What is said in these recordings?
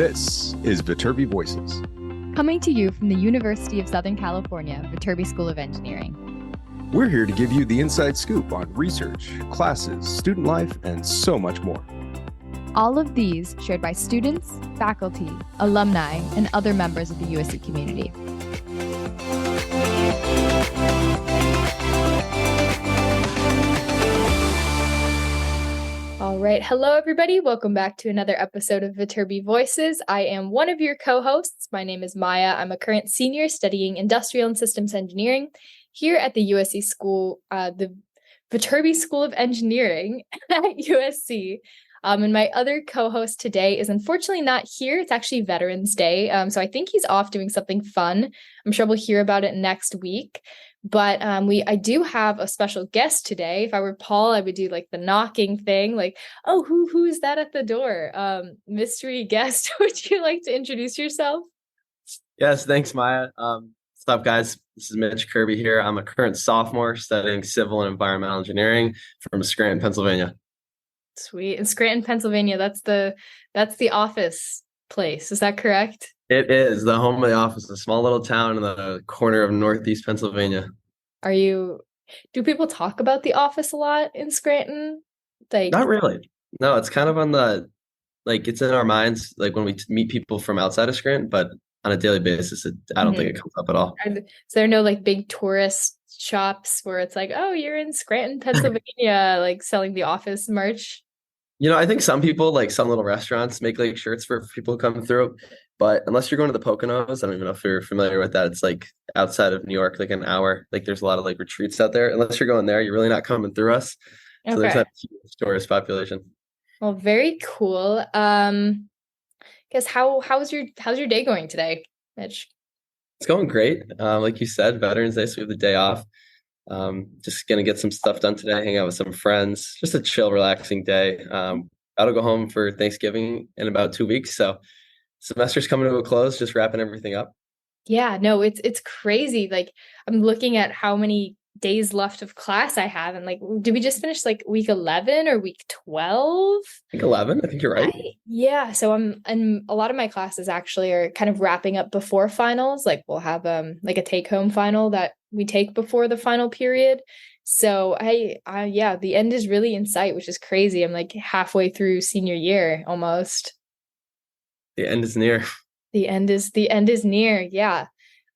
This is Viterbi Voices. Coming to you from the University of Southern California, Viterbi School of Engineering. We're here to give you the inside scoop on research, classes, student life, and so much more. All of these shared by students, faculty, alumni, and other members of the USC community. All right. Hello, everybody. Welcome back to another episode of Viterbi Voices. I am one of your co-hosts. My name is Maya. I'm a current senior studying industrial and systems engineering here at the USC school, the Viterbi School of Engineering at USC. And my other co-host today is unfortunately not here. It's actually Veterans Day. So I think he's off doing something fun. I'm sure we'll hear about it next week. But I do have a special guest today. If I were Paul, I would do like the knocking thing, like, oh, who's that at the door? Mystery guest. Would you like to introduce yourself? Yes, thanks, Maya. What's up, guys? This is Mitch Kirby here. I'm a current sophomore studying civil and environmental engineering from Scranton, Pennsylvania. Sweet. In Scranton, Pennsylvania, that's the office place. Is that correct? It is the home of the office, a small little town in the corner of Northeast Pennsylvania. Do people talk about the office a lot in Scranton? Not really. No, it's kind of on it's in our minds, like when we meet people from outside of Scranton, but on a daily basis, I don't think it comes up at all. So there are no like big tourist shops where it's like, oh, you're in Scranton, Pennsylvania, like selling the office merch? I think some people, like some little restaurants, make like shirts for people who come through. But unless you're going to the Poconos, I don't even know if you're familiar with that. It's like outside of New York, like an hour. Like there's a lot of like retreats out there. Unless you're going there, you're really not coming through us. So there's not a huge tourist population. Well, very cool. Guess how's your day going today, Mitch? It's going great. Like you said, Veterans Day, so we have the day off. Just gonna get some stuff done today, hang out with some friends, just a chill, relaxing day. I'll go home for Thanksgiving in about 2 weeks. So semester's coming to a close, just wrapping everything up. Yeah, no, it's crazy. Like I'm looking at how many days left of class I have, and like, did we just finish like week 11 or week 12? I think 11. I think you're right. Yeah. So and a lot of my classes actually are kind of wrapping up before finals. Like we'll have like a take-home final that we take before the final period. So yeah, the end is really in sight, which is crazy. I'm like halfway through senior year almost. The end is near. The end is near. Yeah.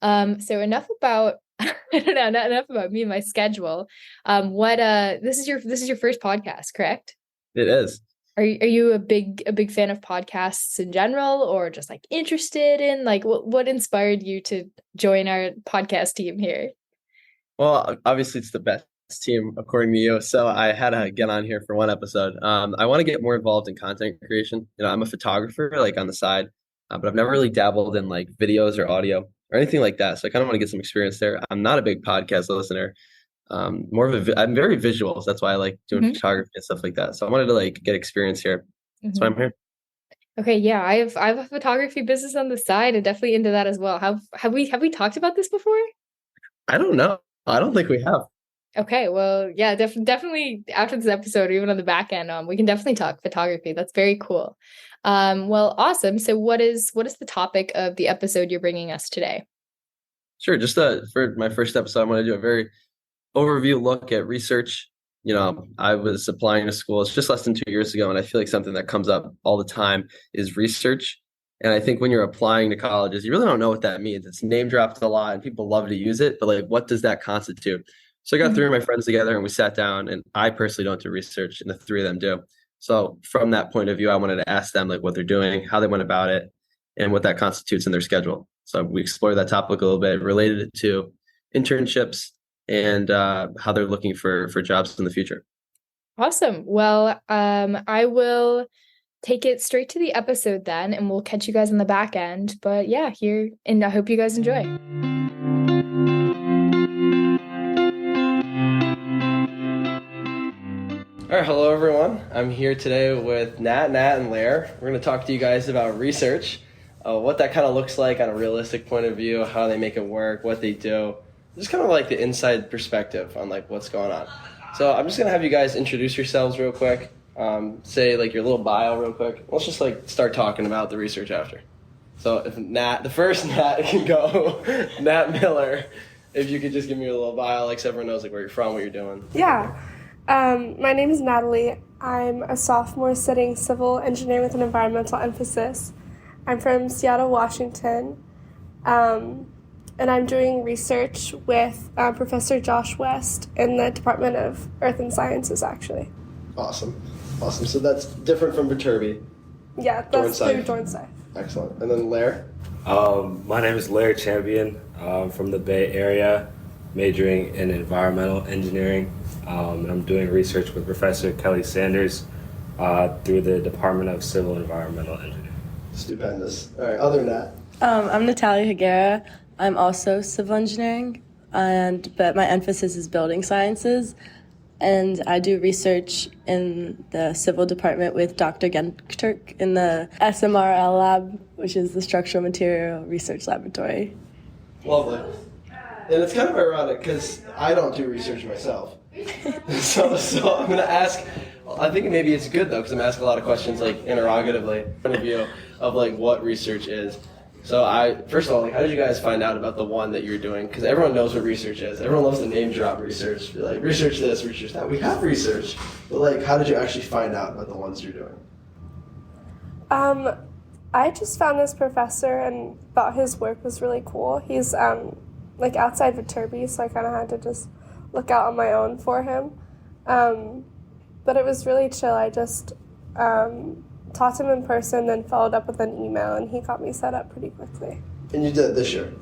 So enough about I don't know, not enough about me and my schedule. This is your first podcast, correct? It is. Are you a big fan of podcasts in general, or just like interested in like what inspired you to join our podcast team here? Well, obviously it's the best team according to you. So I had to get on here for one episode. I want to get more involved in content creation. I'm a photographer like on the side, but I've never really dabbled in like videos or audio or anything like that. So I kind of want to get some experience there. I'm not a big podcast listener. I'm very visual. So that's why I like doing photography and stuff like that. So I wanted to like get experience here. That's why I'm here. Okay. Yeah. I have a photography business on the side and definitely into that as well. Have we talked about this before? I don't know. I don't think we have. Okay. Well, yeah, definitely after this episode, or even on the back end, we can definitely talk photography. That's very cool. Well, awesome. So what is the topic of the episode you're bringing us today? Sure. Just for my first episode, I'm going to do a very overview look at research. I was applying to school. It's just less than 2 years ago. And I feel like something that comes up all the time is research. And I think when you're applying to colleges, you really don't know what that means. It's name dropped a lot and people love to use it. But like, what does that constitute? So I got 3 of my friends together and we sat down, and I personally don't do research and the 3 of them do. So from that point of view, I wanted to ask them like what they're doing, how they went about it, and what that constitutes in their schedule. So we explored that topic a little bit, related it to internships and how they're looking for jobs in the future. Awesome. Well, I will take it straight to the episode then, and we'll catch you guys on the back end. But yeah, and I hope you guys enjoy. All right, hello everyone. I'm here today with Nat, and Lair. We're going to talk to you guys about research, what that kind of looks like on a realistic point of view, how they make it work, what they do, just kind of like the inside perspective on like what's going on. So I'm just going to have you guys introduce yourselves real quick. say like your little bio real quick. Let's just like start talking about the research after. So if the first Nat can go, Nat Miller, if you could just give me your little bio, like so everyone knows like where you're from, what you're doing. Yeah. My name is Natalie. I'm a sophomore studying civil engineering with an environmental emphasis. I'm from Seattle, Washington, and I'm doing research with Professor Josh West in the Department of Earth and Sciences, actually. Awesome. So that's different from Viterbi. Yeah, that's through Dornsife. Excellent. And then Lair? My name is Lair Champion. From the Bay Area, majoring in environmental engineering. And I'm doing research with Professor Kelly Sanders through the Department of Civil Environmental Engineering. Stupendous. All right, other than that. I'm Natalia Higuera. I'm also civil engineering, but my emphasis is building sciences. And I do research in the civil department with Dr. Genturk in the SMRL lab, which is the Structural Material Research Laboratory. Lovely. And it's kind of ironic because I don't do research myself. so I'm going to ask, I think maybe it's good though because I'm asking a lot of questions like interrogatively, point of view of like what research is. So first of all, like, how did you guys find out about the one that you're doing? Because everyone knows what research is. Everyone loves to name drop research. Be like, research this, research that. We have research, but like, how did you actually find out about the ones you're doing? I just found this professor and thought his work was really cool. He's like outside Viterbi, so I kind of had to just look out on my own for him. But it was really chill. I just talked to him in person, then followed up with an email, and he got me set up pretty quickly. And you did it this year?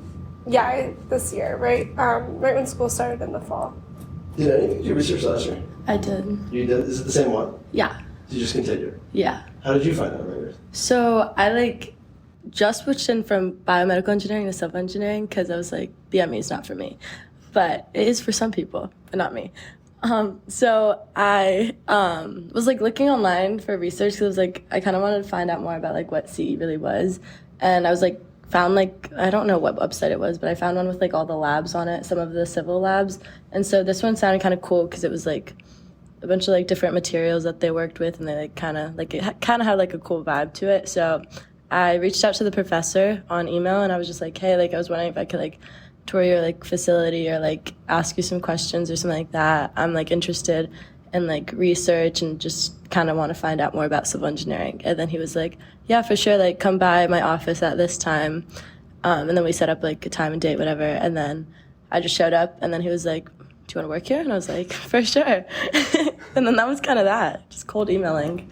Yeah, this year, right when school started in the fall. Did any of you do research last year? I did. You did? Is it the same one? Yeah. Did you just continue? Yeah. How did you find out about yours? So I just switched in from biomedical engineering to civil engineering because I was like, BME is not for me. But it is for some people, but not me. So I was looking online for research because I kind of wanted to find out more about what CE really was. And I was found I don't know what website it was, but I found one with all the labs on it, some of the civil labs. And so this one sounded kind of cool because it was a bunch of different materials that they worked with, and they it kind of had a cool vibe to it. So I reached out to the professor on email, and I was just hey, I was wondering if I could tour your facility or ask you some questions or something like that. I'm interested in research and just kind of want to find out more about civil engineering. And then he was yeah, for sure, come by my office at this time. And then we set up a time and date, whatever. And then I just showed up, and then he was do you want to work here? And I was for sure. And then that was kind of that, just cold emailing.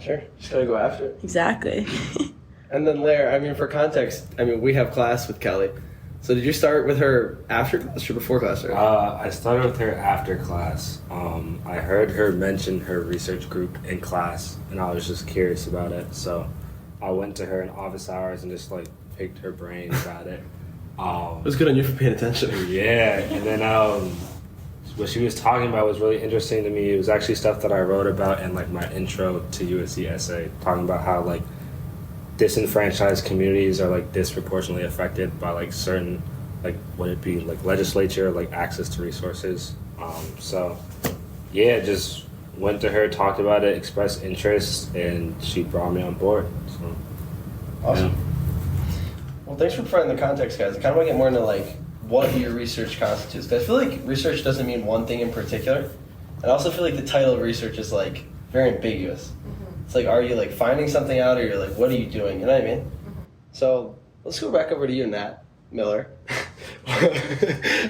Sure, just gotta go after it. Exactly. And then Lair, for context, we have class with Kelly. So did you start with her after class or before class? Right? I started with her after class. I heard her mention her research group in class, and I was just curious about it. So I went to her in office hours and just picked her brain about it. It was good on you for paying attention. Yeah, and then what she was talking about was really interesting to me. It was actually stuff that I wrote about in my intro to USC essay, talking about how disenfranchised communities are disproportionately affected by certain would it be legislature, access to resources. So yeah, just went to her, talked about it, expressed interest, and she brought me on board. So awesome. Yeah. Well, thanks for providing the context, guys. I kind of want to get more into what your research constitutes, because I feel research doesn't mean one thing in particular, and I also feel the title of research is very ambiguous. It's are you finding something out, or you're what are you doing? You know what I mean? Mm-hmm. So let's go back over to you, Nat Miller.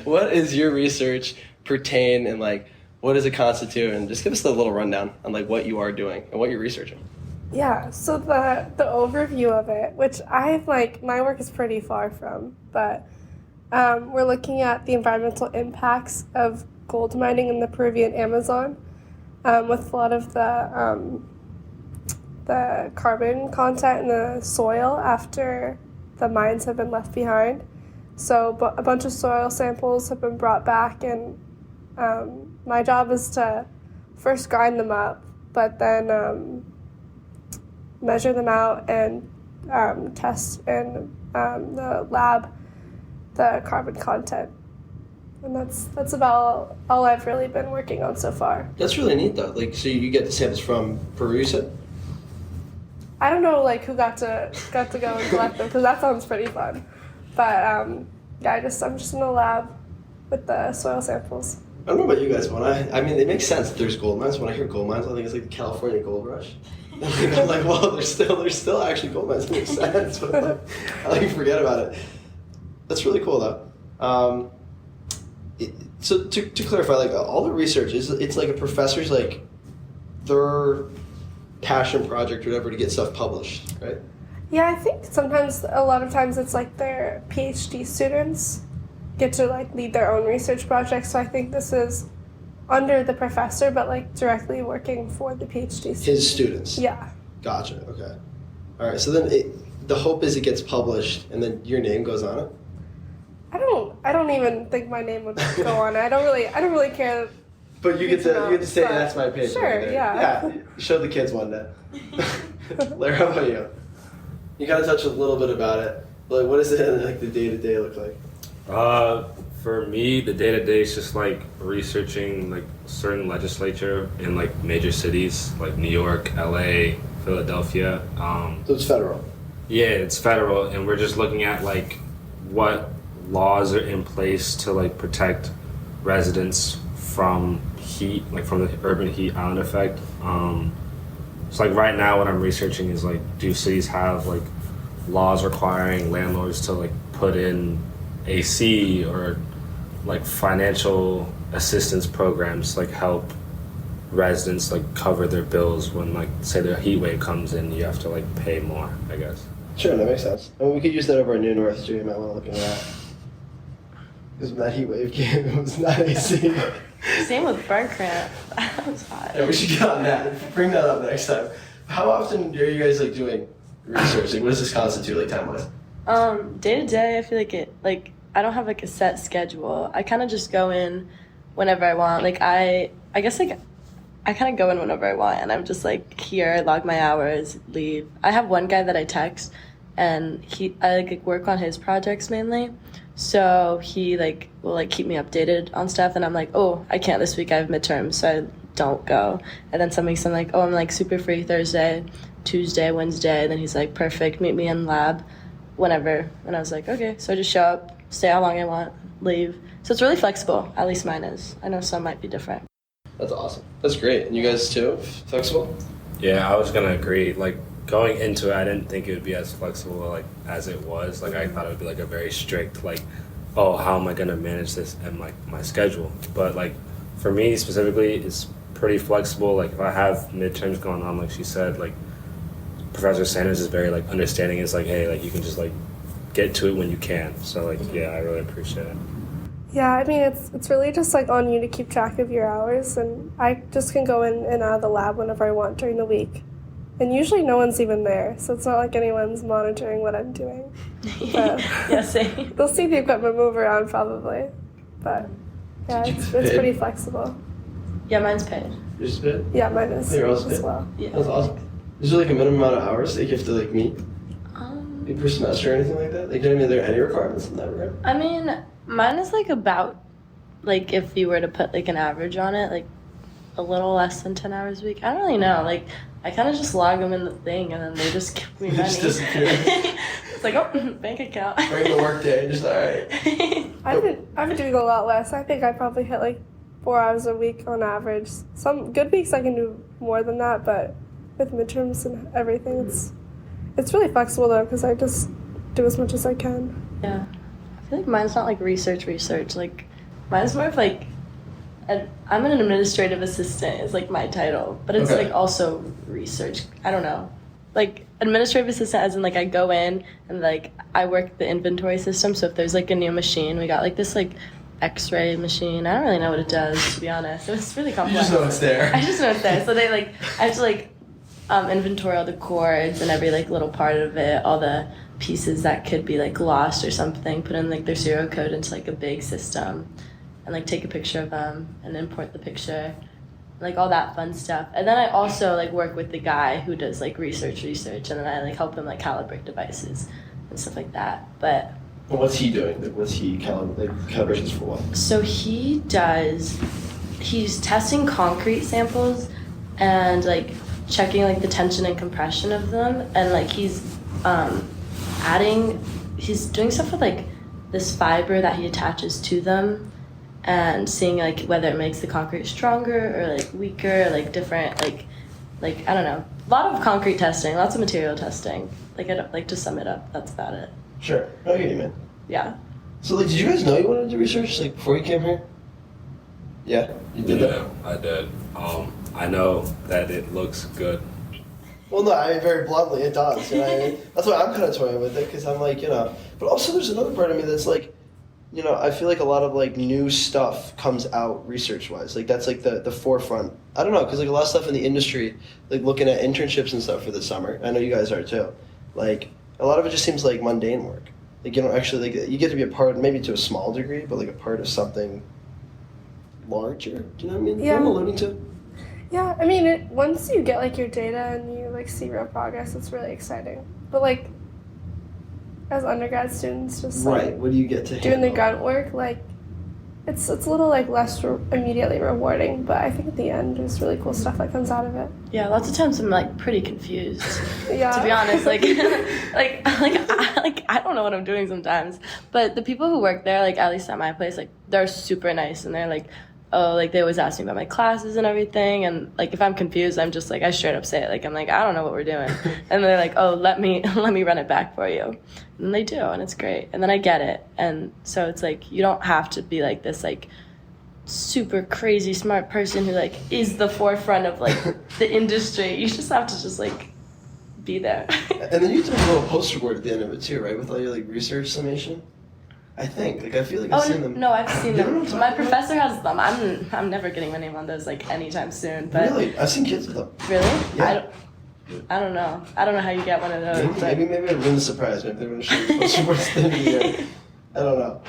What is your research pertain, and what does it constitute? And just give us a little rundown on what you are doing and what you're researching. Yeah, so the overview of it, which I've my work is pretty far from, but we're looking at the environmental impacts of gold mining in the Peruvian Amazon, with a lot of the carbon content in the soil after the mines have been left behind. So a bunch of soil samples have been brought back, and my job is to first grind them up, but then measure them out and test in the lab the carbon content. And that's about all I've really been working on so far. That's really neat though. Like, so you get the samples from Peru, you said? I don't know like who got to go and collect them because that sounds pretty fun. But yeah, I'm just in the lab with the soil samples. I don't know about you guys, but I mean, it makes sense that there's gold mines. When I hear gold mines, I think it's like the California gold rush. I'm like, well, there's still actually gold mines. It makes sense, but like, I like forget about it. That's really cool though. So to clarify, like all the research it's like a professor's like their passion project or whatever to get stuff published, right? Yeah, I think sometimes a lot of times it's like their PhD students get to like lead their own research projects. So I think this is under the professor, but like directly working for the PhD students. His students. Yeah. Gotcha. Okay. All right. So then the hope is it gets published, and then your name goes on it. I don't even think my name would go on it. I don't really care. But you get to say that's my paper. Sure. Right there. Yeah. Show the kids one day. Lair, how about you? You kind of touched a little bit about it. Like, what does it like the day-to-day look like? For me, the day-to-day is just like researching like certain legislature in like major cities like New York, LA, Philadelphia. So it's federal. Yeah, it's federal, and we're just looking at like what laws are in place to like protect residents from heat, like from the urban heat island effect. So like right now what I'm researching is like, do cities have like laws requiring landlords to like put in AC or like financial assistance programs like help residents like cover their bills when like say the heat wave comes in, you have to like pay more, I guess. Sure, that makes sense. I mean, we could use that over at New North too. You might want to look into that. Because when that heat wave came, it was not AC. Same with burn cramp. That was hot. Yeah, we should get on that. Bring that up next time. How often are you guys like doing research? Like, what does this constitute like time-wise? Day to day, I feel like I don't have like a set schedule. I kind of just go in whenever I want. Like I guess like I kind of go in whenever I want, and I'm just like here, log my hours, leave. I have one guy that I text, and I like work on his projects mainly. So he like will like keep me updated on stuff, and I'm like, oh, I can't this week, I have midterms, so I don't go. And then some weeks I'm like, oh, I'm like super free Thursday, Tuesday, Wednesday. And then he's like, perfect, meet me in lab whenever. And I was like, okay. So I just show up, stay how long I want, leave. So it's really flexible, at least mine is. I know some might be different. That's awesome. That's great. And you guys too? Flexible? Yeah, I was gonna agree. Like going into it, I didn't think it would be as flexible like as it was. Like I thought it would be like a very strict like, oh, how am I gonna manage this and like my schedule? But like for me specifically, it's pretty flexible. Like if I have midterms going on, like she said, like Professor Sanders is very like understanding. It's like, hey, like you can just like get to it when you can. So like yeah, I really appreciate it. Yeah, I mean, it's really just like on you to keep track of your hours, and I just can go in and out of the lab whenever I want during the week. And usually no one's even there, so it's not like anyone's monitoring what I'm doing. But Yeah, same. they'll see the equipment move around probably, but yeah, it's pretty flexible. Yeah, mine's paid. You're just paid? Yeah, mine is You're also as paid? well. Yeah. That's awesome. Is there like a minimum amount of hours that you have to like meet per semester or anything like that? Like, do you know, are there any requirements in that regard? I mean, mine is like about, like if you were to put like an average on it, like a little less than 10 hours a week. I don't really know. Like I kind of just log them in the thing and then they just give me They money. just disappear. It's like, oh, bank account. During the work day, just all right. I've been doing a lot less. I think I probably hit like 4 hours a week on average. Some good weeks I can do more than that, but with midterms and everything, it's really flexible though because I just do as much as I can. Yeah. I feel like mine's not like research. Like mine's more of like, I'm an administrative assistant is like my title, but it's Okay. like also research. I don't know. Like administrative assistant as in like I go in and like I work the inventory system. So if there's like a new machine, we got like this like X-ray machine. I don't really know what it does, to be honest. It's really You complex. just know it's there. I just know it's there. So they like, I have to like inventory all the cords and every like little part of it, all the pieces that could be like lost or something, put in like their serial code into like a big system and like take a picture of them and import the picture, like all that fun stuff. And then I also like work with the guy who does like research and then I like help him like calibrate devices and stuff like that. But And what's he doing? Like, what's he calibrations for what? So he's testing concrete samples and like checking like the tension and compression of them, and like he's doing stuff with like this fiber that he attaches to them and seeing like whether it makes the concrete stronger or like weaker, or, like different, like I don't know, a lot of concrete testing, lots of material testing. Like, I don't, like, to sum it up, that's about it. Sure. I get you, man. Yeah. So, like, did you guys know you wanted to do research, like, before you came here? Yeah? You did that? Yeah, I did. I know that it looks good. Well, no, I mean, very bluntly, it does. You know what I mean? That's why I'm kind of toying with it, because I'm like, you know. But also, there's another part of me that's like, you know, I feel like a lot of, like, new stuff comes out research-wise. Like, that's, like, the forefront. I don't know, because, like, a lot of stuff in the industry, like, looking at internships and stuff for the summer. I know you guys are, too. Like, a lot of it just seems like mundane work. Like, you don't actually, like, you get to be a part, maybe to a small degree, but, like, a part of something larger. Do you know what I mean? Yeah. You know what I'm alluding to? Yeah, I mean, once you get, like, your data and you, like, see real progress, it's really exciting. But, like, as undergrad students, just, like, Right, what do you get to doing the handle? grunt work, like, it's a little, like, less immediately rewarding, but I think at the end, there's really cool stuff that comes out of it. Yeah, lots of times I'm, like, pretty confused, Yeah. to be honest. Like, I don't know what I'm doing sometimes. But the people who work there, like, at least at my place, like, they're super nice, and they're, like, oh, like, they always ask me about my classes and everything, and, like, if I'm confused, I'm just, like, I straight up say it, like, I'm like, I don't know what we're doing, and they're like, oh, let me run it back for you, and they do, and it's great, and then I get it, and so it's, like, you don't have to be, like, this, like, super crazy smart person who, like, is the forefront of, like, the industry. You just have to just, like, be there. And then you do a little poster board at the end of it, too, right? With all your, like, research summation? I think. Like, I feel like I've seen them. No, I've seen You know them. what I'm My talking professor has them. I'm never getting my name on those, like, anytime soon. But Really? I've seen kids with them. Really? Yeah. I don't know. I don't know how you get one of those. Maybe I ruined the surprise. Maybe they're going to show you poster boards at the end of the year. I don't know.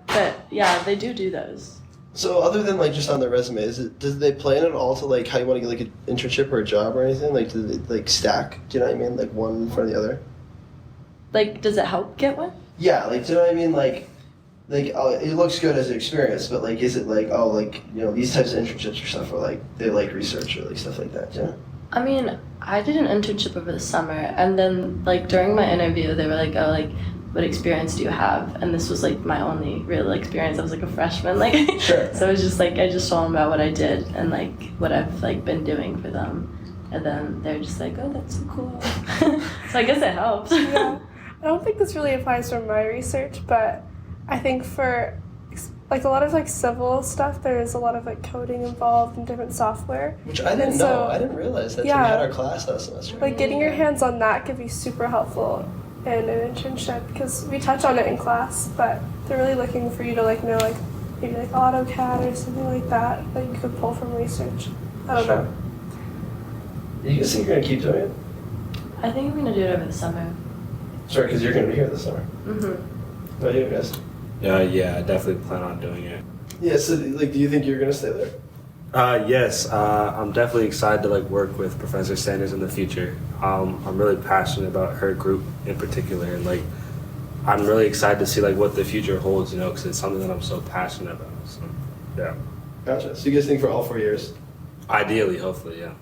But yeah, they do those. So other than, like, just on their resume, does they plan at all to, like, how you want to get, like, an internship or a job or anything? Like, do they, like, stack? Do you know what I mean? Like, one in front of the other? Like, does it help get one? Yeah, like, do you know what I mean? Like, oh, it looks good as an experience, but, like, is it, like, oh, like, you know, these types of internships or stuff, or, like, they like research or, like, stuff like that, yeah? I mean, I did an internship over the summer, and then, like, during my interview, they were like, oh, like, what experience do you have? And this was, like, my only real experience. I was, like, a freshman, like, Sure. So it was just, like, I just told them about what I did and, like, what I've, like, been doing for them. And then they're just like, oh, that's so cool. So I guess it helps. Yeah. I don't think this really applies for my research, but I think for, like, a lot of, like, civil stuff, there is a lot of, like, coding involved and different software. Which I didn't know. I didn't realize that. Yeah. We had our class last semester. Like, getting your hands on that could be super helpful in an internship, because we touch on it in class, but they're really looking for you to, like, know, like, maybe, like, AutoCAD or something like that you could pull from research. I don't know. You guys think you're going to keep doing it? I think I'm going to do it over the summer. Sure, because you're going to be here this summer. Mm-hmm. What about you guys? Yeah, I definitely plan on doing it. Yeah, so, like, do you think you're going to stay there? Yes, I'm definitely excited to, like, work with Professor Sanders in the future. I'm really passionate about her group in particular, and, like, I'm really excited to see, like, what the future holds, you know, because it's something that I'm so passionate about. So, yeah. Gotcha. So you guys think for all 4 years? Ideally, hopefully, yeah.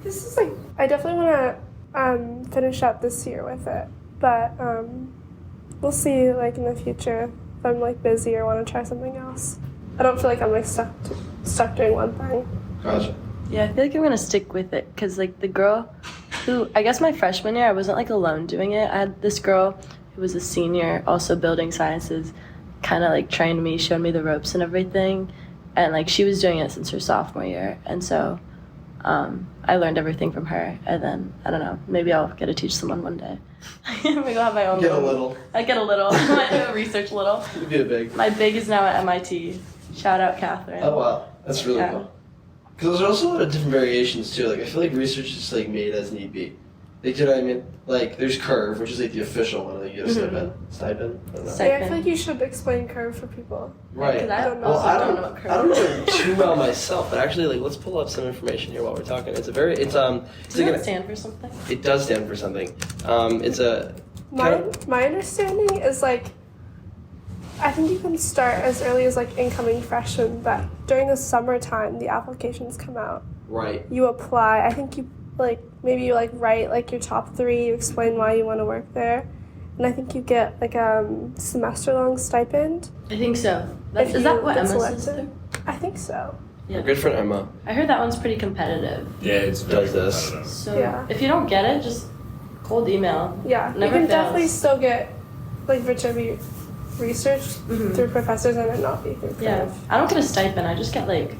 This is, like, I definitely want to finish up this year with it, but we'll see, like, in the future if I'm, like, busy or want to try something else. I don't feel like I'm, like, stuck doing one thing. Gotcha. Yeah, I feel like I'm going to stick with it because, like, the girl who, I guess my freshman year, I wasn't, like, alone doing it. I had this girl who was a senior, also building sciences, kind of, like, trained me, showed me the ropes and everything. And, like, she was doing it since her sophomore year. And so I learned everything from her. And then, I don't know, maybe I'll get to teach someone one day. Maybe I'll have my own Get a little. I get a little. I research a little. You get a big. My big is now at MIT. Shout out, Catherine. Oh, wow. That's really Yeah. cool. Because there's also a lot of different variations, too. Like, I feel like research is, like, made as need be. Like, do you know what I mean? Like, there's Curve, which is, like, the official one. Like, you get a stipend. Stipend? I don't know. Stipend. Yeah, I feel like you should explain Curve for people. Right. 'Cause I don't know. Well, I don't don't know what Curve I don't know is. it too well myself, but actually, like, let's pull up some information here while we're talking. It's Does like it stand for something? it does stand for something. It's a My understanding is like, I think you can start as early as like incoming freshman, but during the summertime the applications come out. Right. You apply. I think you like maybe you like write like your top 3. You explain why you want to work there, and I think you get like a semester-long stipend. I think so. Is that what Emma says there? I think so. Yeah. Good for Emma. I heard that one's pretty competitive. Yeah, it's very Does this. competitive. So Yeah. if you don't get it, just cold email. Yeah, Never you can fails. definitely still get like Viterbi research Mhm. through professors and it not be through Yeah. prof. I don't get a stipend. I just get like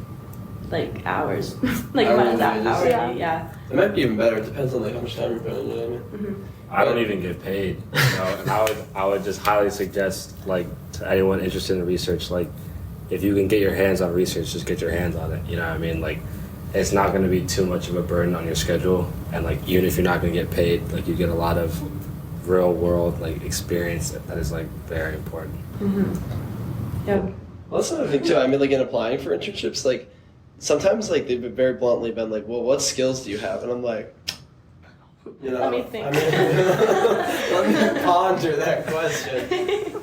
hours. Like Hourly mine's wages. hourly. Yeah. Yeah. It might be even better. It depends on like how much time you're putting in. You know what I mean? I don't even get paid, you know, and I would just highly suggest like to anyone interested in research, like if you can get your hands on research, just get your hands on it. You know what I mean? Like it's not going to be too much of a burden on your schedule, and like even if you're not going to get paid, like you get a lot of real world like experience that is like very important. Yeah. Well, that's another thing too. I mean, like in applying for internships, like sometimes like they've been very bluntly been like, "Well, what skills do you have?" And I'm like, you know, Let me think. I mean, let me ponder that question.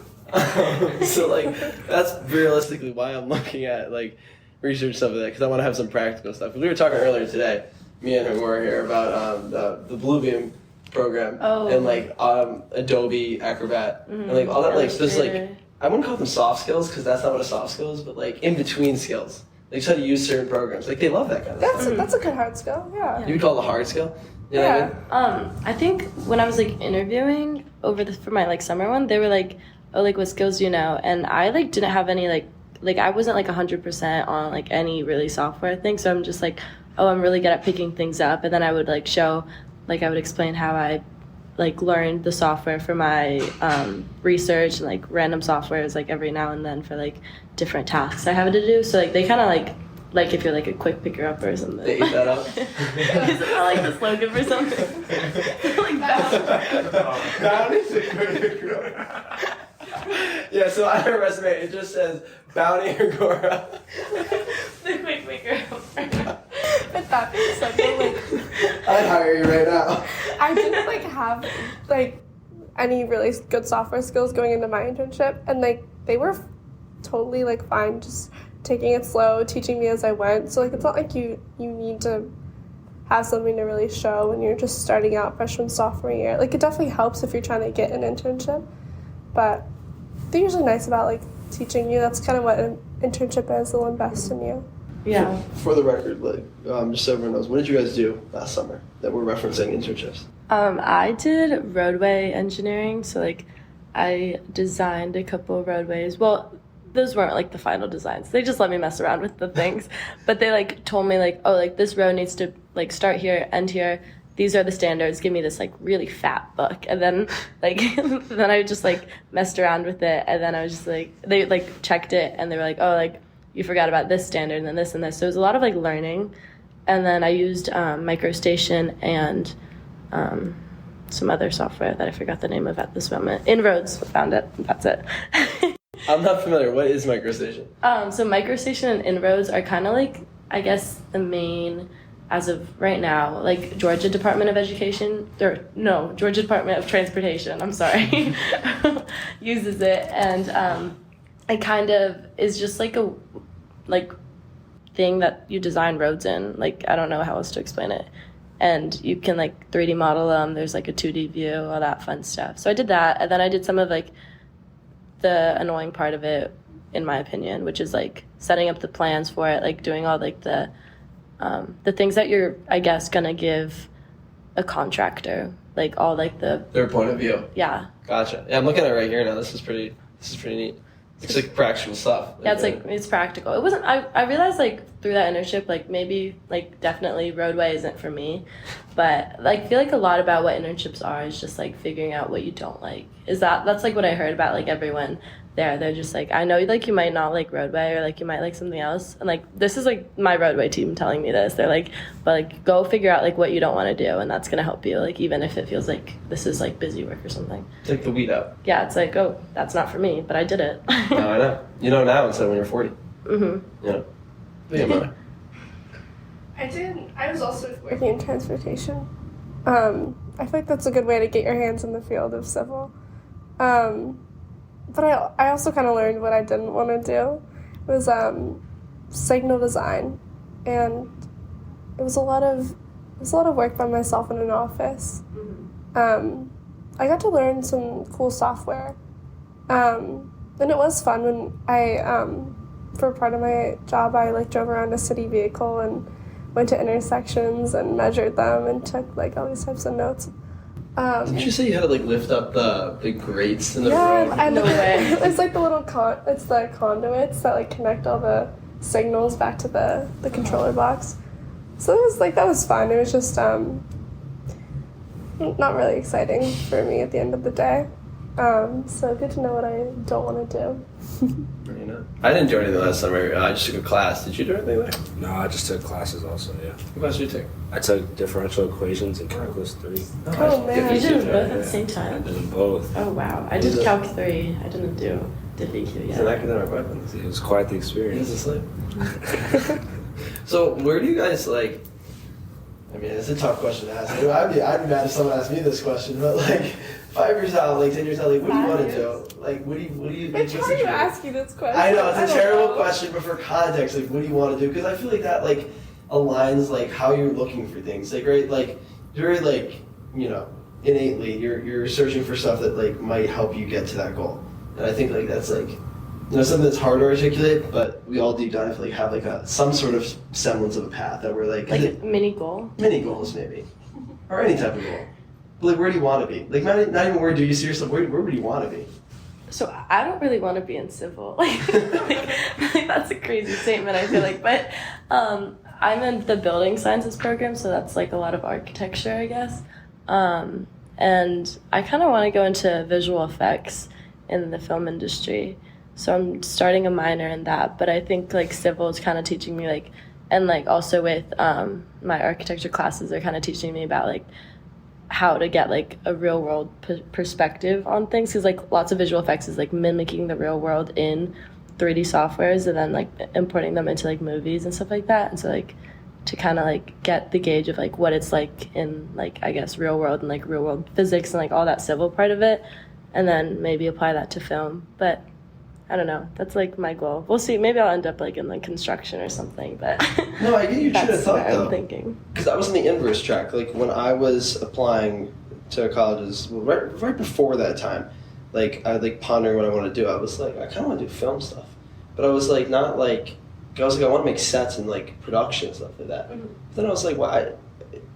So like that's realistically why I'm looking at like research stuff like that, because I want to have some practical stuff. We were talking earlier today, me and Higuera here, about the Bluebeam program and like Adobe Acrobat and like all that, like just like I wouldn't call them soft skills because that's not what a soft skill is, but like in between skills, like just how to use certain programs. Like they love that kind of stuff. That's a good hard skill. Yeah. You would call it a hard skill. You know what I mean? I think when I was like interviewing for my like summer one, they were like, "Oh, like what skills do you know?" And I like didn't have any like I wasn't like 100% on like any really software thing. So I'm just like, "Oh, I'm really good at picking things up," and then I would like show, like I would explain how I like learned the software for my research and like random softwares like every now and then for like different tasks I have to do. So like they kind of like if you're like a quick picker up or something. They eat that up. Isn't that like the slogan for something? Like that. Yeah, so on her resume it just says Bounty Higuera. The quick picker up. But that being said, though, like I'd hire you right now. I didn't like have like any really good software skills going into my internship, and like they were totally like fine, just taking it slow, teaching me as I went. So like it's not like you need to have something to really show when you're just starting out freshman sophomore year. Like it definitely helps if you're trying to get an internship, but they're usually nice about like teaching you. That's kind of what an internship is. They'll invest in you. Yeah. For the record, like just so everyone knows, what did you guys do last summer that we're referencing internships? I did roadway engineering, so like I designed a couple of roadways. Well, those weren't like the final designs. They just let me mess around with the things. But they like told me like, "Oh, like this road needs to like start here, end here. These are the standards. Give me this like really fat book." And then like then I just like messed around with it, and then I was just like they like checked it and they were like, "Oh, like you forgot about this standard and then this and this." So it was a lot of like learning. And then I used MicroStation and some other software that I forgot the name of at this moment. Inroads, found it. That's it. I'm not familiar. What is MicroStation? So MicroStation and Inroads are kind of like, I guess, the main, as of right now, like Georgia Department of Education, Georgia Department of Transportation, I'm sorry, uses it. And it kind of is just like a thing that you design roads in. Like, I don't know how else to explain it. And you can like 3D model them. There's like a 2D view, all that fun stuff. So I did that, and then I did some of like the annoying part of it, in my opinion, which is like setting up the plans for it, like doing all like the things that you're, I guess, gonna give a contractor, like all like Their point of view. Yeah. Gotcha. Yeah, I'm looking at it right here now. This is pretty neat. It's like practical stuff. Yeah, it's practical. It wasn't. I realized like through that internship, like maybe like definitely roadway isn't for me, but like I feel like a lot about what internships are is just like figuring out what you don't like. That's like what I heard about like everyone there. They're just like, I know like you might not like roadway or like you might like something else, and like this is like my roadway team telling me this. They're like, but like go figure out like what you don't want to do, and that's gonna help you. Like even if it feels like this is like busy work or something. Take the weed out. Yeah, it's like, oh, that's not for me, but I did it. No, I know. You know now instead of when you're 40. Mm-hmm. You know. Yeah, Mara. I was also working in transportation. I I feel like that's a good way to get your hands in the field of civil. But I also kind of learned what I didn't want to do. It was signal design, and it was a lot of work by myself in an office. I got to learn some cool software, and it was fun when for part of my job, I like drove around a city vehicle and went to intersections and measured them and took like all these types of notes. Didn't you say you had to like lift up the grates in the yeah, road? No way. It's like the little it's the conduits that like connect all the signals back to the controller box. So it was like, that was fun. It was just not really exciting for me at the end of the day. So good to know what I don't want to do. You know, I didn't do anything last summer. I just took a class. Did you do anything there? No, I just took classes also, yeah. What class did you take? I took differential equations and calculus 3. Oh, man. You did them both at Yeah. the same I time? did them both. Oh, wow. I did Calc 3. I didn't do DiffEQ It's an yet. academic weapon. It was quite the He's experience. asleep. So where do you guys like? I mean, it's a tough question to ask. I'd be mad if someone asked me this question, but like 5 years out, like 10 years out, like what do you want to do? Like what do you? It's hard to ask you this question. I know it's a don't terrible know. question, but for context, like what do you want to do? Because I feel like that like aligns like how you're looking for things. Like right, like very like innately you're searching for stuff that like might help you get to that goal. And I think like that's like something that's hard to articulate, but we all deep down I feel like have like some sort of semblance of a path that we're like Like a mini goal? mini goals maybe, or any type of goal. But like where do you want to be? Like not even where do you see yourself? Where would you want to be? So I don't really want to be in civil. Like that's a crazy statement, I feel like. But I'm in the building sciences program, so that's like a lot of architecture, I guess. And I kind of want to go into visual effects in the film industry. So I'm starting a minor in that. But I think like civil is kind of teaching me like, and like also with my architecture classes, they're kind of teaching me about like how to get like a real world perspective on things, because like lots of visual effects is like mimicking the real world in 3D softwares and then like importing them into like movies and stuff like that. And so like to kind of like get the gauge of like what it's like in like I guess real world and like real world physics and like all that civil part of it, and then maybe apply that to film. But I don't know, that's like my goal. We'll see, maybe I'll end up like in like construction or something, but No, I get your train of that's thought what though. I'm thinking. Because I was in the inverse track. Like when I was applying to colleges, right before that time, like I like pondering what I want to do. I was like, I kind of want to do film stuff, but I was like not like I was like I want to make sets and like production and stuff like that. Mm-hmm. Then I was like, well,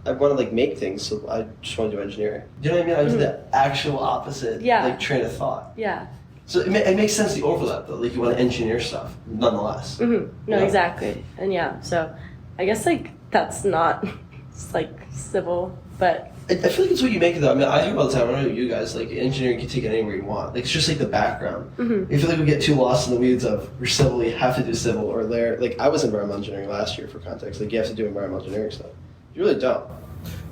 I want to like make things, so I just want to do engineering. You know what I mean? I did the actual opposite like train of thought. Yeah. So it makes sense the overlap though. Like you want to engineer stuff, nonetheless. No, Yeah. exactly. And yeah, so I guess like that's not like civil, but I feel like it's what you make it though. I mean, I hear all the time, I don't know you guys, like engineering can take it anywhere you want. Like it's just like the background. I feel like we get too lost in the weeds of we're civil, you have to do civil, or Lair. Like I was environmental engineering last year for context. Like you have to do environmental engineering stuff. You really don't.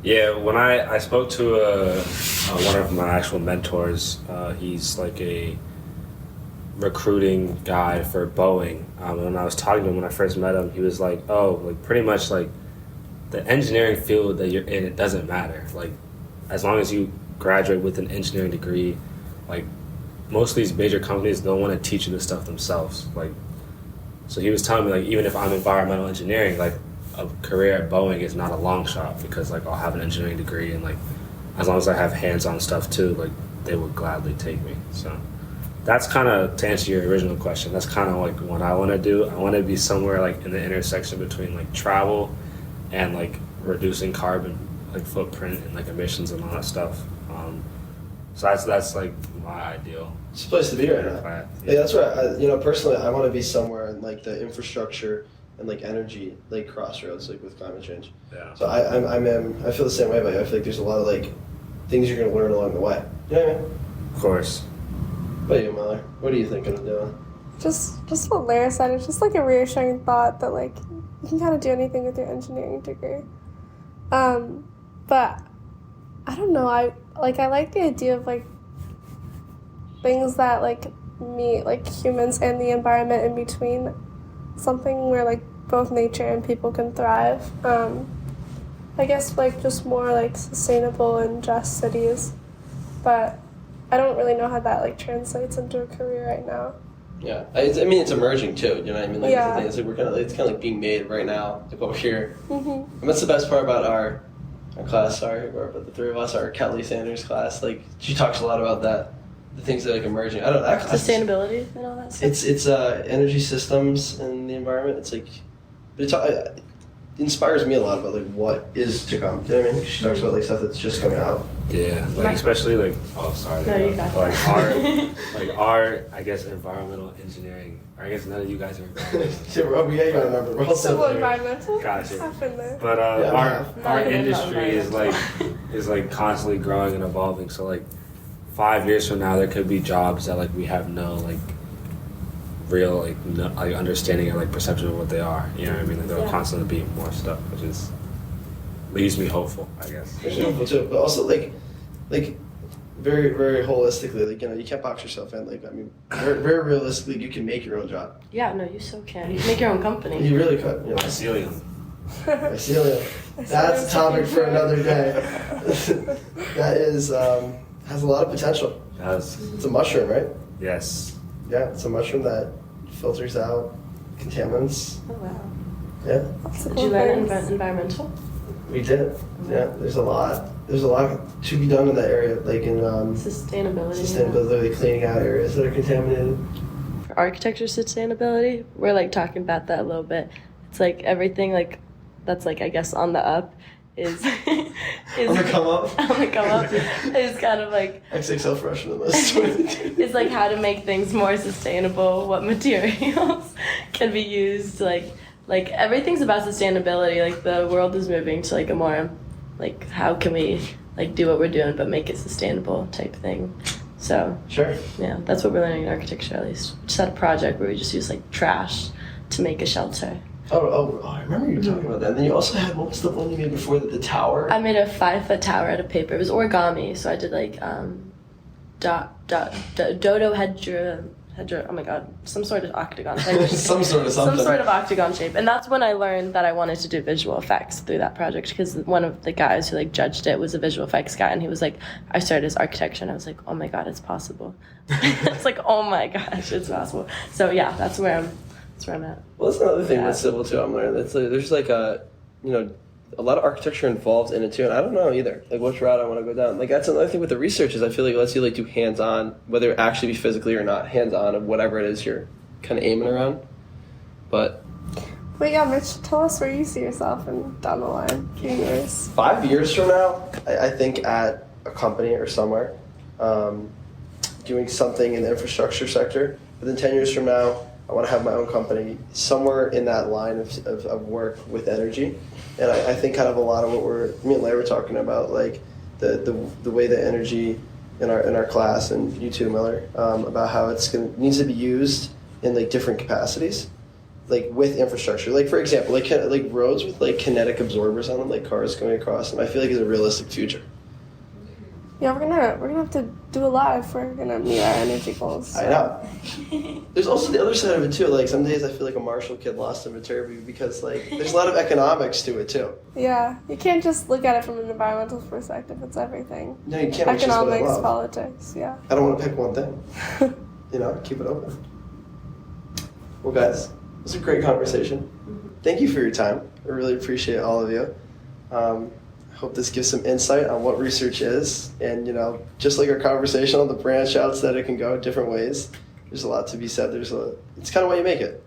Yeah, when I spoke to one of my actual mentors, he's like a recruiting guy for Boeing. And when I was talking to him when I first met him, he was like, "Oh, like pretty much like the engineering field that you're in, it doesn't matter. Like as long as you graduate with an engineering degree, like most of these major companies don't want to teach you this stuff themselves. Like, so he was telling me like even if I'm environmental engineering, like a career at Boeing is not a long shot because like I'll have an engineering degree and like as long as I have hands-on stuff too, like they would gladly take me. So that's kind of, to answer your original question, that's kind of like what I want to do. I want to be somewhere like in the intersection between like travel and like reducing carbon like footprint and like emissions and all that stuff. So that's like my ideal. It's a place to be right now. path. Yeah, that's right. Personally, I want to be somewhere in like the infrastructure and like energy like crossroads like with climate change. Yeah. So I feel the same way about you. I feel like there's a lot of like things you're gonna learn along the way. You know what I mean? Of course. What about you, Miller? What are you thinking of doing? Just what Lair said, it's just like a reassuring thought that like you can kind of do anything with your engineering degree. But I don't know, I like the idea of like things that like meet like humans and the environment in between, something where like both nature and people can thrive. I guess like just more like sustainable and just cities, but I don't really know how that like translates into a career right now. Yeah, I mean it's emerging too. You know what I mean? Like, Yeah. it's like it's kind of like being made right now, like over here. Mhm. And that's the best part about our class. Sorry, but the three of us, our Kelly Sanders class. Like she talks a lot about that, the things that are like emerging. I don't know. That class, Sustainability and all that stuff. it's energy systems and the environment. It's like it inspires me a lot about like what is to come. You know what I mean? She talks about like stuff that's just coming out. Yeah, like especially like sorry. No, you got like that. our I guess environmental engineering. I guess none of you guys are environmental. Yeah, you remember. We're all Civil there. environmental. Gotcha. Happened there. But Yeah. our Not even industry is like constantly growing and evolving. So like 5 years from now, there could be jobs that like we have no like real like understanding or like perception of what they are. You know what I mean? Like there'll Yeah. constantly be more stuff, which is leaves me hopeful, I guess. There's helpful too, but also like very very holistically, like you can't box yourself in. Like I mean, very realistically, you can make your own job. Yeah, no, you so can. You can make your own company. You really could. You know. Mycelium. Mycelium. That's a topic for another day. That is has a lot of potential. Yes. It's a mushroom, right? Yes. Yeah, it's a mushroom that filters out contaminants. Oh, wow. Yeah, Lots of Did cool you learn things. environmental? we did. Yeah, there's a lot to be done in that area, like in Sustainability. sustainability, like cleaning out areas that are contaminated. For architecture sustainability, we're like talking about that a little bit. It's like everything like that's like I guess on the up is On the come up. on the come up is kind of like XXL freshman list. it's like how to make things more sustainable, what materials can be used, like everything's about sustainability. Like the world is moving to like a more like how can we like do what we're doing but make it sustainable type thing. So Sure. yeah, that's what we're learning in architecture at least. We just had a project where we just used like trash to make a shelter. Oh, I remember you talking about that. And then you also had, what was the one you made before that, the tower? I made a 5-foot tower out of paper. It was origami, so I did like dodo hedra, oh my god, some sort of octagon shape. Some sort of something. Some sort of octagon shape. And that's when I learned that I wanted to do visual effects through that project, because one of the guys who like judged it was a visual effects guy, and he was like, I started as architecture, and I was like, oh my god, it's possible. It's like, oh my gosh, it's possible. So yeah, that's where I'm at. Well, that's another thing Yeah. with civil too. I'm learning. It's like, there's like a lot of architecture involved in it too, and I don't know either. Like which route I want to go down. Like that's another thing with the research is I feel like let's you like do hands-on, whether it actually be physically or not, hands-on of whatever it is you're kind of aiming around. But yeah, Mitch, tell us where you see yourself and down the line, few years. 5 years from now, I think at a company or somewhere, doing something in the infrastructure sector. But then 10 years from now, I want to have my own company somewhere in that line of work with energy. And I think kind of a lot of what me and Lair were talking about, like the way that energy in our class, and you too, Miller, about how needs to be used in like different capacities, like with infrastructure. Like for example, like roads with like kinetic absorbers on them, like cars going across them. I feel like is a realistic future. Yeah, we're gonna have to do a lot if we're gonna meet our energy goals. So. I know. There's also the other side of it too. Like some days I feel like a Marshall kid lost in Viterbi because like there's a lot of economics to it too. Yeah, you can't just look at it from an environmental perspective. It's everything. No, you can't. Which is what I Economics, love. politics. Yeah. I don't want to pick one thing. Keep it open. Well, guys, it was a great conversation. Thank you for your time. I really appreciate all of you. I hope this gives some insight on what research is, and just like our conversation on the branch outs that it can go different ways. There's a lot to be said. It's kind of why you make it.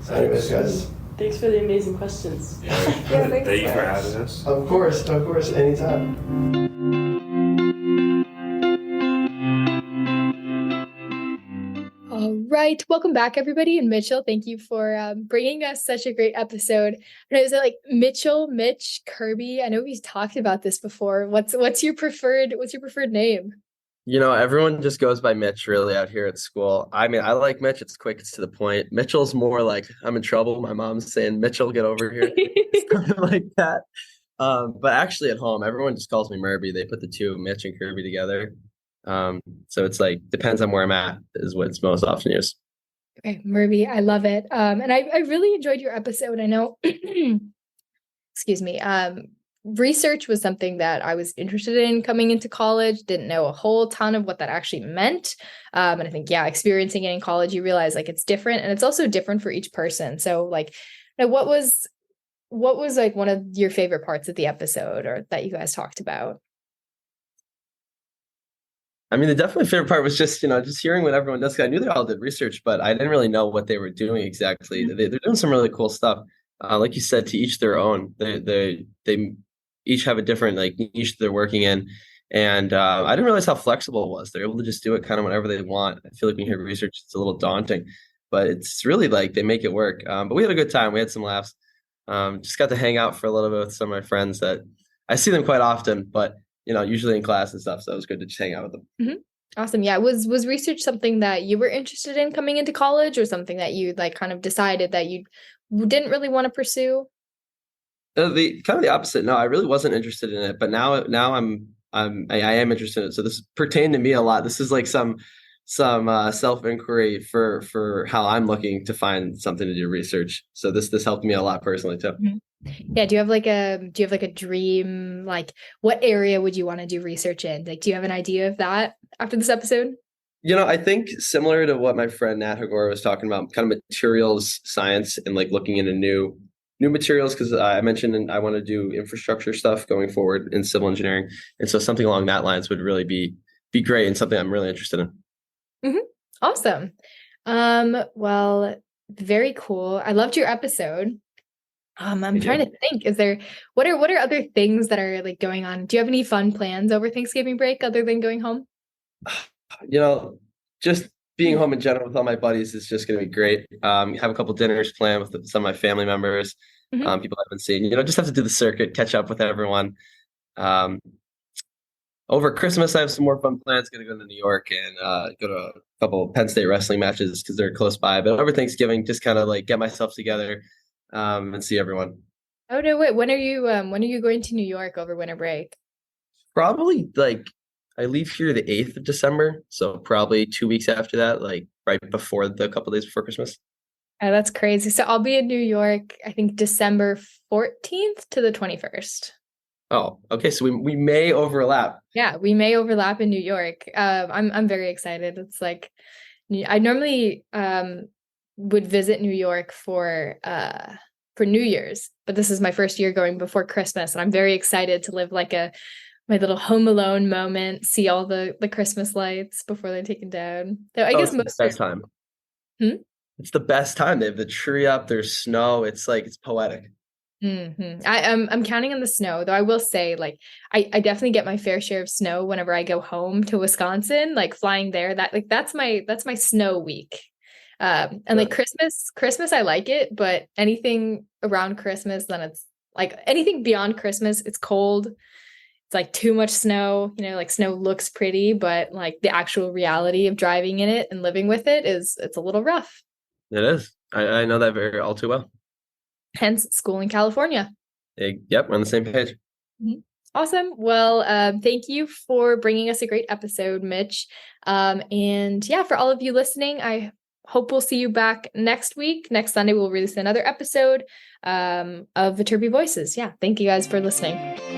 So anyways, guys. Thanks for the amazing questions. Yeah, thanks, thank you for guys. having us. Of course, anytime. All right, welcome back, everybody. And Mitchell, thank you for bringing us such a great episode. And is it like Mitchell, Mitch, Kirby? I know we've talked about this before. What's your preferred name? Everyone just goes by Mitch really out here at school. I mean, I like Mitch. It's quick. It's to the point. Mitchell's more like, I'm in trouble. My mom's saying, Mitchell, get over here. Something like that. But actually at home, everyone just calls me Murby. They put the two, Mitch and Kirby, together. So it's like, depends on where I'm at is what it's most often used. Okay, Murby, I love it. And I really enjoyed your episode. I know, excuse me, research was something that I was interested in coming into college, didn't know a whole ton of what that actually meant. And I think, yeah, experiencing it in college, you realize like it's different, and it's also different for each person. So like, what was like one of your favorite parts of the episode or that you guys talked about? I mean, the definitely favorite part was just, just hearing what everyone does. 'Cause I knew they all did research, but I didn't really know what they were doing exactly. They're doing some really cool stuff. Like you said, to each their own. They each have a different like niche they're working in, and I didn't realize how flexible it was. They're able to just do it kind of whenever they want. I feel like when you hear research, it's a little daunting, but it's really like they make it work. But we had a good time. We had some laughs. Just got to hang out for a little bit with some of my friends that I see them quite often, but usually in class and stuff. So it was good to just hang out with them. Mm-hmm. Awesome. Yeah. Was research something that you were interested in coming into college, or something that you like kind of decided that you didn't really want to pursue? The kind of the opposite. No, I really wasn't interested in it, but now I am interested in it. So this pertained to me a lot. This is like some self-inquiry for how I'm looking to find something to do research. So this helped me a lot personally too. Mm-hmm. Yeah. Do you have like a dream? Like, what area would you want to do research in? Like, do you have an idea of that after this episode? I think similar to what my friend Nat Higuera was talking about, kind of materials science and like looking into new materials, because I mentioned I want to do infrastructure stuff going forward in civil engineering. And so something along that lines would really be great and something I'm really interested in. Mm-hmm. Awesome. Well, very cool. I loved your episode. I'm trying to think, what are other things that are like going on? Do you have any fun plans over Thanksgiving break other than going home? Just being home in general with all my buddies is just going to be great. Have a couple dinners planned with some of my family members, Mm-hmm. people I haven't seen. Just have to do the circuit, catch up with everyone. Over Christmas, I have some more fun plans. Going to go to New York and go to a couple of Penn State wrestling matches because they're close by. But over Thanksgiving, just kind of like get myself together and see everyone. Oh no, wait. When are you going to New York over winter break? Probably like I leave here the 8th of December, so probably 2 weeks after that, like right before the couple days before Christmas. Oh, that's crazy. So I'll be in New York, I think December 14th to the 21st. Oh, okay. So we may overlap. Yeah, we may overlap in New York. I'm very excited. It's like I normally would visit New York for New Year's, but this is my first year going before Christmas, and I'm very excited to live like my little Home Alone moment, see all the Christmas lights before they're taken down. So I guess it's the best time. It's the best time. They have the tree up, there's snow. It's poetic. Mm-hmm. I'm counting on the snow, though. I will say, like, I definitely get my fair share of snow whenever I go home to Wisconsin. Like flying there, that's my snow week. And like Christmas, I like it, but anything around Christmas, then it's like anything beyond Christmas, it's cold. It's like too much snow, like snow looks pretty, but like the actual reality of driving in it and living with it's a little rough. It is. I know that all too well. Hence school in California. Yep, we're on the same page. Mm-hmm. Awesome. Well, thank you for bringing us a great episode, Mitch. And yeah, for all of you listening, I hope we'll see you back next week. Next Sunday, we'll release another episode of Viterbi Voices. Yeah, thank you guys for listening.